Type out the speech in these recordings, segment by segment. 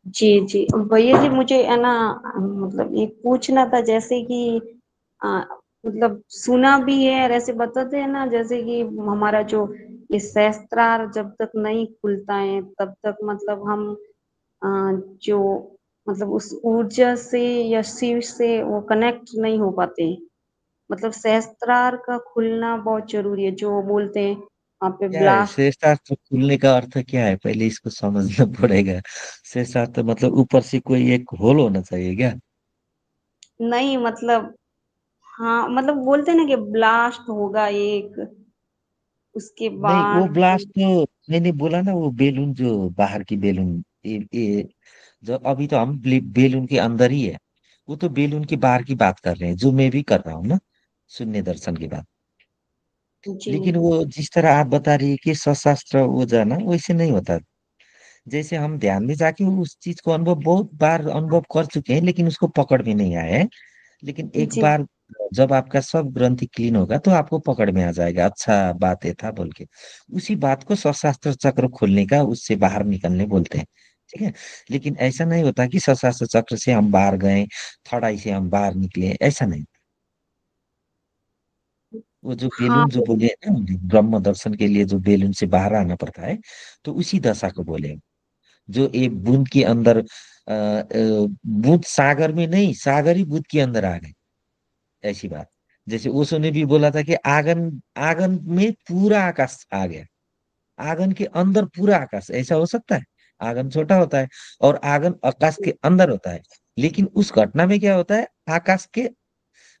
जी जी भैया जी, मुझे है ना, मतलब ये पूछना था, जैसे कि आ, मतलब सुना भी है और ऐसे बताते हैं ना, जैसे कि हमारा जो ये सहस्त्रार जब तक नहीं खुलता है तब तक मतलब हम जो मतलब उस ऊर्जा से या शिव से वो कनेक्ट नहीं हो पाते। मतलब सहस्त्रार का खुलना बहुत जरूरी है, जो वो बोलते हैं वहाँ पे क्या है ब्लास्ट। श्रेष्ठास्त्र खुलने का अर्थ क्या है, पहले इसको समझना पड़ेगा। श्रेष्ठास्त्र मतलब ऊपर से कोई एक होल होना चाहिए क्या? नहीं मतलब, हाँ मतलब बोलते हैं ना कि ब्लास्ट होगा एक, उसके नहीं, वो बाद। ब्लास्ट तो मैंने बोला ना, वो बेलून जो बाहर की बेलून, ये जो अभी तो हम बेलून के अंदर ही है। वो तो बेलून के बाहर की बात कर रहे हैं, जो मैं भी कर रहा हूँ ना, शून्य दर्शन की बात। जी लेकिन वो जिस तरह आप बता रही है कि सशस्त्र वो जाना, वैसे नहीं होता। जैसे हम ध्यान में जाके उस चीज को अनुभव बहुत बार अनुभव कर चुके हैं, लेकिन उसको पकड़ में नहीं आए हैं। लेकिन एक जी बार जब आपका सब ग्रंथि क्लीन होगा तो आपको पकड़ में आ जाएगा, अच्छा बात ये था बोल के। उसी बात को सशस्त्र चक्र खोलने का, उससे बाहर निकलने बोलते हैं। ठीक है। लेकिन ऐसा नहीं होता कि सशस्त्र चक्र से हम बाहर गए, थड़ाई से हम बाहर निकले, ऐसा नहीं। वो जो हाँ। बेलून जो बोले ना, ब्रह्म दर्शन के लिए जो बेलून से बाहर आना पड़ता है, तो उसी दशा को बोले। जो एक बूंद के अंदर बूंद सागर में नहीं, सागर ही बूंद के अंदर आ गए, ऐसी बात। जैसे ओशो ने भी बोला था कि आंगन, आंगन में पूरा आकाश आ गया, आंगन के अंदर पूरा आकाश, ऐसा हो सकता है? आंगन छोटा होता है और आंगन आकाश के अंदर होता है। लेकिन उस घटना में क्या होता है, आकाश के,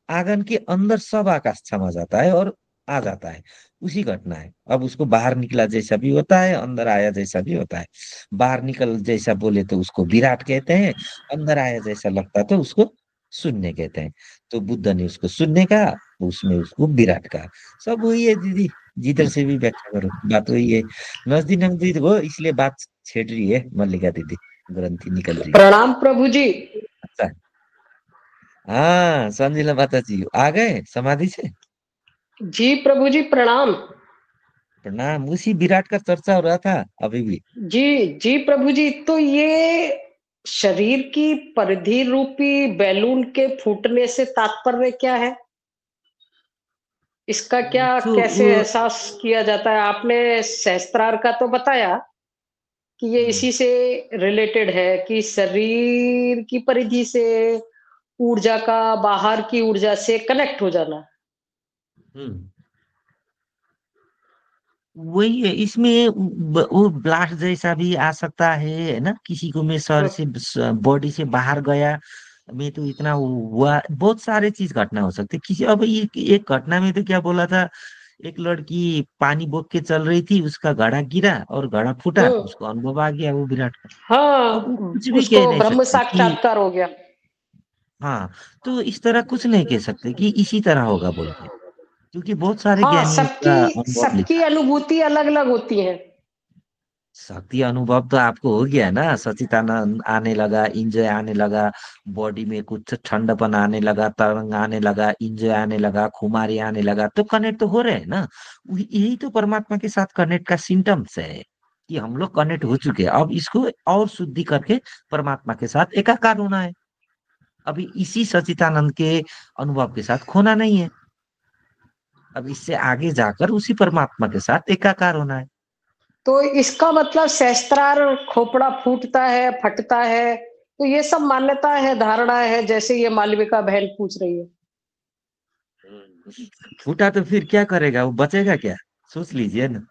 आंगन के अंदर सब आकाश समा जाता है और आ जाता है। उसी घटना है। अब उसको बाहर निकला जैसा भी होता है, अंदर आया जैसा भी होता है। बाहर निकल जैसा बोले तो उसको विराट कहते हैं, अंदर आया जैसा लगता तो उसको शून्य कहते हैं। तो बुद्ध ने उसको शून्य कहा, उसमें उसको विराट कहा। सब वही है दीदी, जिधर से भी व्याख्या करो बात वही है। नजदीक नजदीक हो इसलिए बात छेड़ रही है मल्लिका दीदी, ग्रंथि निकल रही है। प्रणाम प्रभु जी। अच्छा। हाँ संजीला माता जी आ गए समाधि से। जी प्रभु जी प्रणाम। प्रणाम। उसी विराट का चर्चा हो रहा था अभी भी। जी जी प्रभु जी, तो ये शरीर की परिधि रूपी बैलून के फूटने से तात्पर्य क्या है? इसका क्या, तो कैसे एहसास किया जाता है? आपने सहस्त्रार का तो बताया कि ये हम्म इसी से रिलेटेड है कि शरीर की परिधि से ऊर्जा का बाहर की ऊर्जा से कनेक्ट हो जाना। हम्म, वही है इसमें। वो ब्लास्ट जैसा भी आ सकता है ना, किसी को मैं सर हम्म, से बॉडी से बाहर गया, मैं तो इतना हुआ, बहुत सारे चीज घटना हो सकते किसी। अब ये एक घटना में तो क्या बोला था, एक लड़की पानी बोक के चल रही थी, उसका घड़ा गिरा और घड़ा फूटा, हम्म। उसको अनुभव आ गया वो विराट का। अब वो हाँ, कुछ भी उसको कह नहीं ब्रह्म सकते कि, साक्षात्कार हो गया। हाँ, तो इस तरह कुछ नहीं कह सकते कि इसी तरह होगा बोल के, क्योंकि बहुत सारे हाँ, ज्ञानियों का सबकी अनुभव सबकी लिखा है। अनुभूति अलग अलग होती है। शक्ति अनुभव तो आपको हो गया ना, सचिदानंद आने लगा, इंजॉय आने लगा, बॉडी में कुछ ठंडपन आने लगा, तरंग आने लगा, इंजॉय आने लगा, खुमारी आने लगा, तो कनेक्ट तो हो रहे हैं ना। यही तो परमात्मा के साथ कनेक्ट का सिम्टम्स है, कि हम लोग कनेक्ट हो चुके हैं। अब इसको और शुद्धि करके परमात्मा के साथ एकाकार होना है। अभी इसी सचिदानंद के अनुभव के साथ खोना नहीं है। अब इससे आगे जाकर उसी परमात्मा के साथ एकाकार होना है। तो इसका मतलब सहस्त्रार खोपड़ा फूटता है, फटता है, तो ये सब मान्यता है, धारणा है, जैसे ये मालविका बहन पूछ रही है। फूटा तो फिर क्या करेगा, वो बचेगा क्या? सोच लीजिए ना।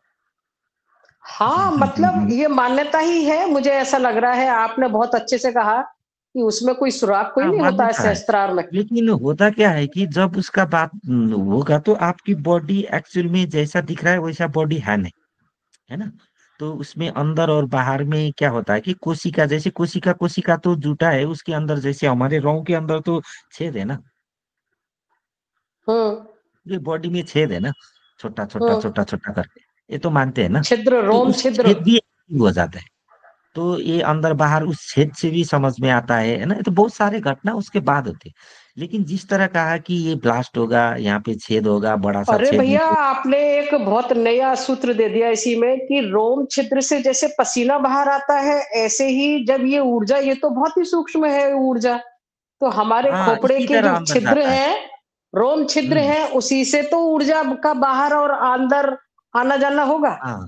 हाँ मतलब ये मान्यता ही है, मुझे ऐसा लग रहा है। आपने बहुत अच्छे से कहा कि उसमें कोई सुराग कोई हाँ नहीं होता है मान्यता है। सहस्त्रार में। लेकिन होता क्या है कि जब उसका बात होगा तो आपकी बॉडी एक्चुअल में जैसा दिख रहा है वैसा बॉडी है नहीं, है ना। तो उसमें अंदर और बाहर में क्या होता है कि कोशिका, जैसे कोशिका, कोशिका तो जुटा है उसके अंदर, जैसे हमारे रोम के अंदर तो छेद है ना, हम्म। ये बॉडी में छेद है ना, छोटा छोटा हम्म। छोटा छोटा करके, ये तो मानते हैं ना। छिद्र, तो रोम उस छिद्र। छेद भी active हो जाता है। तो ये अंदर बाहर उस छेद से भी समझ में आता है ना। ये तो बहुत सारे घटना उसके बाद होते हैं। लेकिन जिस तरह कहा कि ये ब्लास्ट होगा, यहाँ पे छेद होगा, बड़ा सा अरे छेद भैया, निकले। आपने एक बहुत नया सूत्र दे दिया इसी में कि रोम छिद्र से जैसे पसीना बाहर आता है, ऐसे ही जब ये ऊर्जा, ये तो बहुत ही सूक्ष्म है ऊर्जा, तो हमारे हाँ, खोपड़े इसी के तरह जो अंदर छिद्र जाता है। है, रोम छिद्र हम्म। है, उसी से तो ऊर्जा का बाहर और अंदर आना जाना होगा। हाँ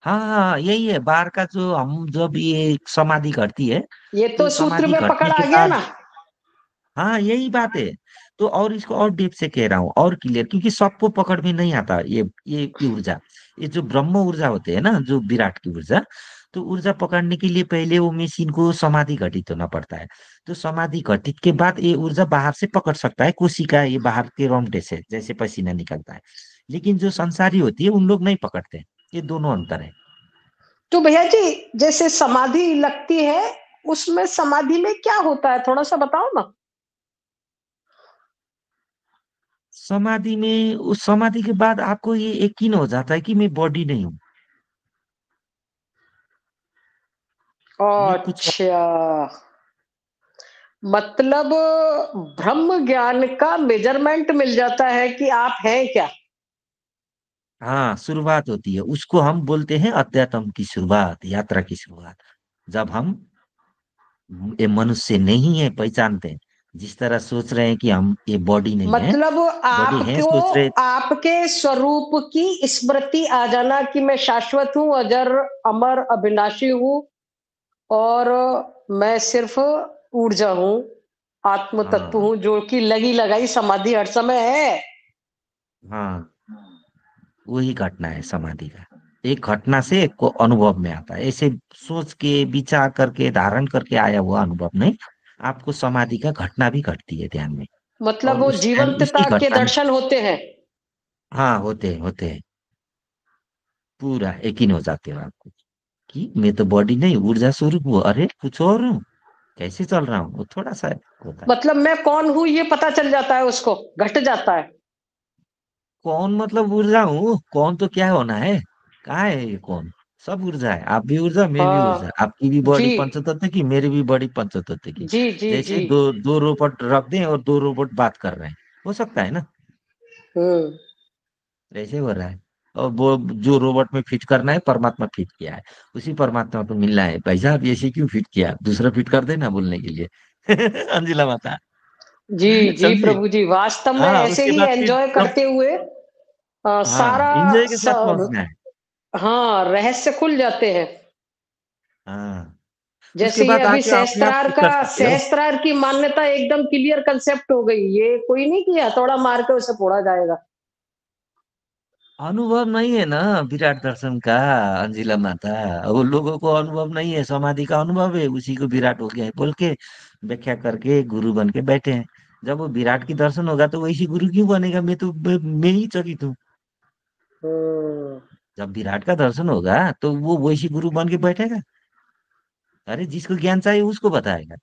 हाँ हाँ, यही है बाहर का, जो हम जब ये समाधि घटती है, ये तो तो सूत्र समाधि में पकड़ घटने आ के गया बाद, ना। हाँ यही बात है। तो और इसको और डीप से कह रहा हूँ और क्लियर, क्योंकि सबको पकड़ में नहीं आता ये ऊर्जा। ये जो ब्रह्म ऊर्जा होते हैं ना, जो विराट की ऊर्जा, तो ऊर्जा पकड़ने के लिए पहले वो मशीन को समाधि घटित होना पड़ता है। तो समाधि घटित के बाद ये ऊर्जा बाहर से पकड़ सकता है, कोशिका, ये बाहर के रोमटे से जैसे पसीना निकलता है। लेकिन जो संसारी होती है उन लोग नहीं पकड़ते। ये दोनों अंतर है। तो भैया जी, जैसे समाधि लगती है, उसमें समाधि में क्या होता है, थोड़ा सा बताओ ना। समाधि में, उस समाधि के बाद आपको ये यकीन हो जाता है कि मैं बॉडी नहीं हूँ, मैं कुछ और। अच्छा, मतलब ब्रह्म ज्ञान का मेजरमेंट मिल जाता है कि आप हैं क्या। हाँ, शुरुआत होती है, उसको हम बोलते हैं अध्यात्म की शुरुआत, यात्रा की शुरुआत। जब हम ये मनुष्य नहीं है पहचानते हैं, जिस तरह सोच रहे हैं कि हम ये बॉडी नहीं है, मतलब बॉडी है आपको, सोच रहे। आपके स्वरूप की स्मृति आ जाना कि मैं शाश्वत हूँ, अजर, अमर, अविनाशी हूँ, और मैं सिर्फ ऊर्जा हूँ, आत्म तत्व हाँ हूँ, जो कि लगी लगाई समाधि हर समय है। हाँ, वही घटना है समाधि का। एक घटना से एक को अनुभव में आता है, ऐसे सोच के विचार करके धारण करके आया हुआ अनुभव नहीं। आपको समाधि का घटना भी घटती है ध्यान में। मतलब और वो उस टाइम उसी जीवंतता के घटना में, दर्शन होते हैं। हाँ होते हैं होते हैं, पूरा यकीन हो जाते हो आपको कि मैं तो बॉडी नहीं, ऊर्जा स्वरूप हूँ, अरे कुछ और हूँ, कैसे चल रहा हूँ, वो थोड़ा सा होता है। मतलब मैं कौन हूँ ये पता चल जाता है, उसको घट जाता है। कौन मतलब ऊर्जा हूँ, कौन तो क्या होना है, कहाँ है ये कौन। सब ऊर्जा है, आप भी ऊर्जा, मैं भी ऊर्जा, हाँ आपकी भी जी, बॉडी पंचतत्व की, मेरी भी बॉडी पंचतत्व की। जी जी जी। जैसे दो दो रोबोट रख दें और दो रोबोट बात कर रहे हैं, हो सकता है ना। हम्म। ऐसे हो रहा है। और वो जो रोबोट में फिट करना है परमात्मा फिट किया है, उसी परमात्मा को मिलना है, भाई साहब ऐसे क्यों फिट किया, दूसरा फिट कर देना बोलने के लिए। अंजिला माता, जी जी समझी। प्रभु जी, वास्तव में हाँ, ऐसे उसके ही बाद फिर एंजॉय जब, करते हुए हाँ सारा इंजॉय के साथ पहुंचना है। हाँ, रहस्य खुल जाते हैं। हाँ, उसके जैसे ये बाद अभी आके अपने आप सहस्त्रार फिट का, कर सकते हो। सहस्त्रार की मान्यता एकदम क्लियर कंसेप्ट हो गई, ये कोई नहीं कि हथौड़ा मार के उसे फोड़ा जाएगा। अनुभव नहीं है ना विराट दर्शन का, अंजिला माता। वो लोगों को अनुभव नहीं है, समाधि का अनुभव है, उसी को विराट हो गया है बोल के व्याख्या करके गुरु बन के बैठे हैं। जब वो विराट की दर्शन होगा तो वैसी गुरु क्यों बनेगा, मैं ही चकित हूँ। हम्म। जब विराट का दर्शन होगा तो वो वैसी गुरु बन के बैठेगा। अरे जिसको ज्ञान चाहिए उसको बताएगा,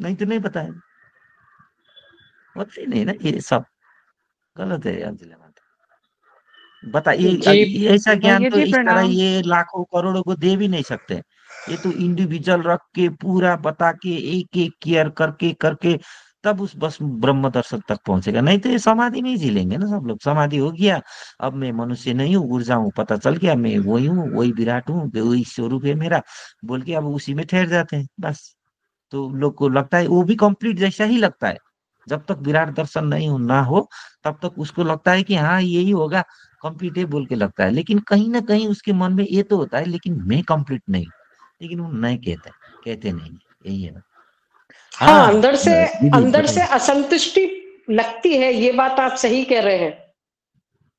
नहीं तो नहीं बताएगा। होता ही नहीं ना ये सब, गलत है अंजिला माता। बताइए, जी ये ऐसा ज्ञान भैया तो जी इस तरह प्रणाम। ये लाखों करोड़ों को दे भी नहीं सकते। ये तो इंडिविजुअल रख के पूरा बता के एक एक केयर करके करके तब उस बस ब्रह्म दर्शक तक पहुंचेगा, नहीं तो ये समाधि में ही जी लेंगे ना सब लोग। समाधि हो गया, अब मैं मनुष्य नहीं हूँ, ऊर्जा हूँ, पता चल गया मैं वही हूँ, वही विराट हूँ, वही स्वरूप है मेरा बोल के अब उसी में ठहर जाते हैं बस। तो लोग को लगता है वो भी कंप्लीट जैसा ही लगता है। जब तक विराट दर्शन नहीं हो ना हो, तब तक उसको लगता है कि हाँ यही होगा, कंप्लीट है बोल के लगता है। लेकिन कहीं ना कहीं उसके मन में ये तो होता है, लेकिन मैं कंप्लीट नहीं हूँ। लेकिन वो नहीं कहते, कहते नहीं है, यही है ना। हाँ, हाँ, दीदी अंदर से बताइए। असंतुष्टि लगती है, ये बात आप सही कह रहे हैं।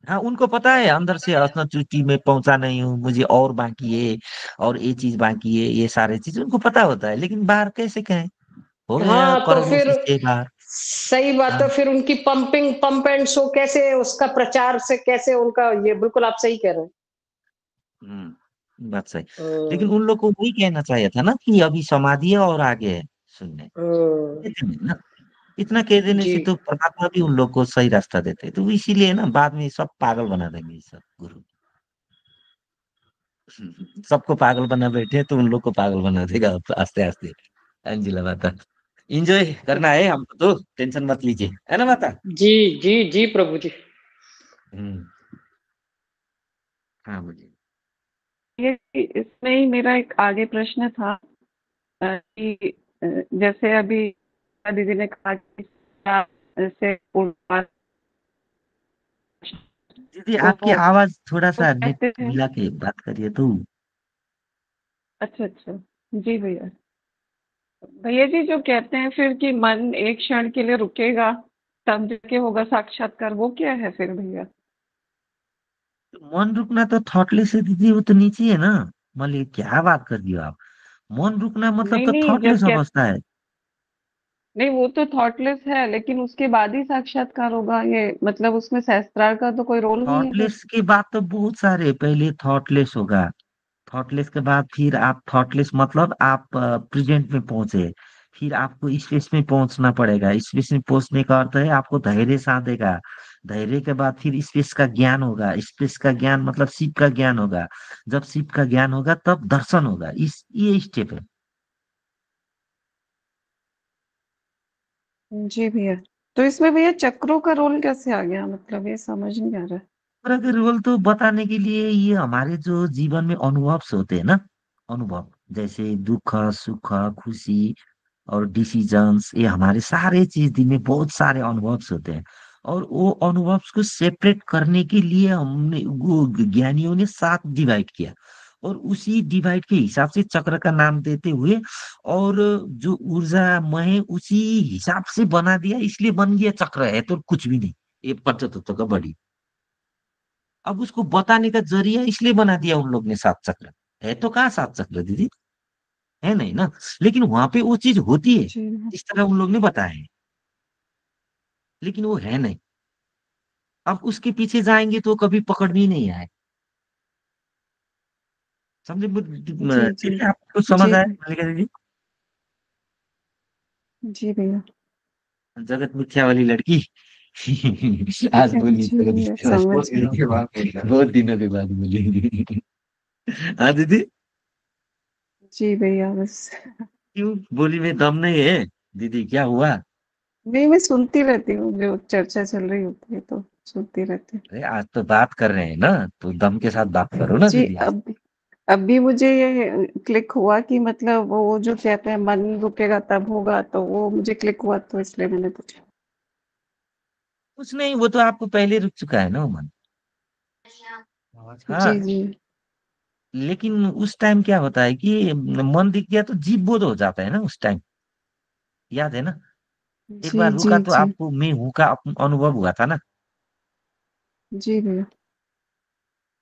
हाँ, उनको पता है अंदर से असंतुष्टि में पहुंचा नहीं हूँ, मुझे और बाकी है, और ये चीज बाकी है, ये सारे चीज उनको पता होता है, लेकिन बाहर कैसे कहें। हो गया हाँ तो फिर परमोशी से बाहर। सही बात है, हाँ। फिर उनकी पंपिंग, पंप एंड शो कैसे, उसका प्रचार से कैसे उनका, ये बिल्कुल आप सही कह रहे हैं। बात सही। लेकिन हम्म, उन लोग को वही कहना चाहिए था ना कि अभी समाधि है और आगे है सुनने, हम्म। कहते नहीं ना। इतना कह देने जी। से तो परमात्मा भी उन लोग को सही रास्ता देते हैं। तो इसीलिए ना बाद में सब पागल बना देंगे ये सब गुरु। सबको पागल बना बैठे तो उन लोग को पागल बना देगा आस्ते आस्ते। अंजिला माता। एंजॉय करना है हमको, तो टेंशन मत लीजिए, है ना माता। जी जी जी प्रभु जी। हम्म। हाँ बोलिए। ये इसमें ही मेरा एक आगे प्रश्न था कि जैसे अभी दीदी ने कहा कि जैसे दीदी तो आपकी आवाज थोड़ा वो सा नेट कहते हैं। मिला के बात करिए तो। अच्छा अच्छा। जी भैया। भैया जी जो कहते हैं फिर कि मन एक क्षण के लिए रुकेगा तब जाके होगा साक्षात्कार, वो क्या है फिर भैया? मन रुकना तो थॉटलेस है दीदी, वो तो नीचे है ना। मान लीजिए क्या बात कर दी हो आप। मन रुकना मतलब नहीं तो नहीं, जब थॉटलेस कह अवस्था है। नहीं वो तो थॉटलेस है, लेकिन उसके बाद ही साक्षात्कार होगा, ये मतलब उसमें सहस्त्रार का तो कोई रोल नहीं है फिर? थॉटलेस के बाद तो बहुत सारे, पहले थॉटलेस होगा। थॉटलेस के बाद फिर आप थॉटलेस मतलब आप प्रेजेंट में पहुंचे। फिर आपको स्पेस में पहुंचना पड़ेगा। स्पेस में पहुंचने का अर्थ है आपको धैर्य साधेगा। धैर्य के बाद फिर स्पेस का ज्ञान होगा। स्पेस का ज्ञान मतलब शिव का ज्ञान होगा। जब शिव का ज्ञान होगा तब दर्शन होगा। इस ये स्टेप है। जी भैया। तो इसमें भैया चक्रों का रोल कैसे आ गया, मतलब ये समझ नहीं आ रहा है। और अगर रोल तो बताने के लिए, ये हमारे जो जीवन में अनुभव होते हैं ना, अनुभव जैसे दुख सुख खुशी और डिसीजंस, ये हमारे सारे चीज दिन में बहुत सारे अनुभव्स होते हैं। और वो अनुभव्स को सेपरेट करने के लिए हमने वो ज्ञानियों ने 7 डिवाइड किया। और उसी डिवाइड के हिसाब से चक्र का नाम देते हुए, और जो ऊर्जा मय उसी हिसाब से बना दिया, इसलिए बन गया चक्र, है तो कुछ भी नहीं। ये पंचतत्व का बड़ी, अब उसको बताने का जरिया इसलिए बना दिया उन लोग ने 7 चक्र। है तो कहाँ 7 चक्र दीदी, है नहीं ना। लेकिन वहां पे वो चीज होती है, जी इस तरह उन लोग ने बताया है, लेकिन वो है नहीं। अब उसके पीछे जाएंगे तो कभी पकड़ में ही नहीं आए। समझे जी जी दीदी, आपको समझ जी आया मल्लिका दीदी। जी भैया। जगत मिथ्या वाली लड़की। आज बोली जी जगत भैया मिथ्या समझ बहुत दिनों के बाद, बहुत दिनों के बाद बोली। हाँ दीदी। जी भैया बस। क्यों बोली में दम नहीं है दीदी, क्या हुआ? नहीं, मैं सुनती रहती हूँ, जो चर्चा चल रही होती है तो सुनती रहती हूँ। अरे आज तो बात कर रहे हैं ना, तो दम के साथ बात करो ना जी। दीदी आज। अभी मुझे ये क्लिक हुआ कि मतलब वो जो कहते हैं मन रुकेगा तब होगा, तो वो मुझे क्लिक हुआ तो इसलिए मैंने पूछा। कुछ नहीं, वो तो आपको पहले रुक चुका है ना वो मन। जी हाँ। जी लेकिन उस टाइम क्या होता है कि मन दिख गया तो जीव बोध हो जाता है ना उस टाइम। याद है ना। एक जी बार जी रुका तो जी आपको मैं हूं का अनुभव हुआ था ना। जी भैया।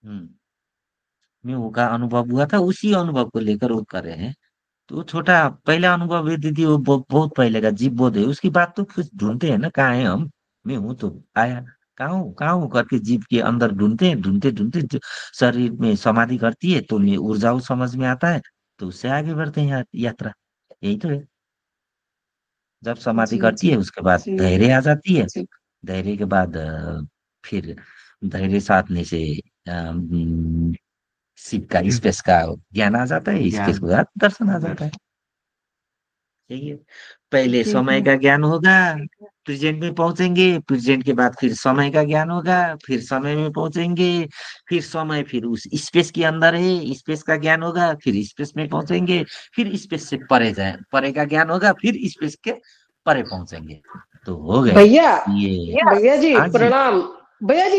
हम्म। मैं हूं का अनुभव हुआ था, उसी अनुभव को लेकर वो कर रहे हैं। तो छोटा पहला अनुभव है दीदी, वो बहुत पहले का जीव बोध है। उसकी बात तो कुछ ढूंढते हैं ना, कहाँ है हम। मैं हूं तो आया, कहाँ हूँ करके जीव के अंदर ढूंढते हैं, ढूंढते ढूंढते जो शरीर में समाधि करती है तो मैं ऊर्जा वो समझ में आता है। तो उससे आगे बढ़ते हैं यात्रा। यही तो है। जब समाधि जी करती जी है उसके बाद जी धैर्य आ जाती है। जी धैर्य के बाद फिर धैर्य साधने से शिव का स्पेस का ज्ञान आ जाता है। स्पेस के बाद दर्शन आ जाता है। यही है। पहले जी समय भैया। का ज्ञान होगा, प्रेजेंट में पहुंचेंगे, प्रेजेंट के बाद फिर समय का ज्ञान होगा, फिर समय में पहुंचेंगे, फिर समय फिर उस स्पेस के अंदर है, स्पेस का ज्ञान होगा, फिर स्पेस में पहुंचेंगे, फिर स्पेस से परे जाए, परे का ज्ञान होगा, फिर स्पेस के परे पहुंचेंगे। तो हो गए भैया ये। भैया जी हाँ जी। प्रणाम। भैया जी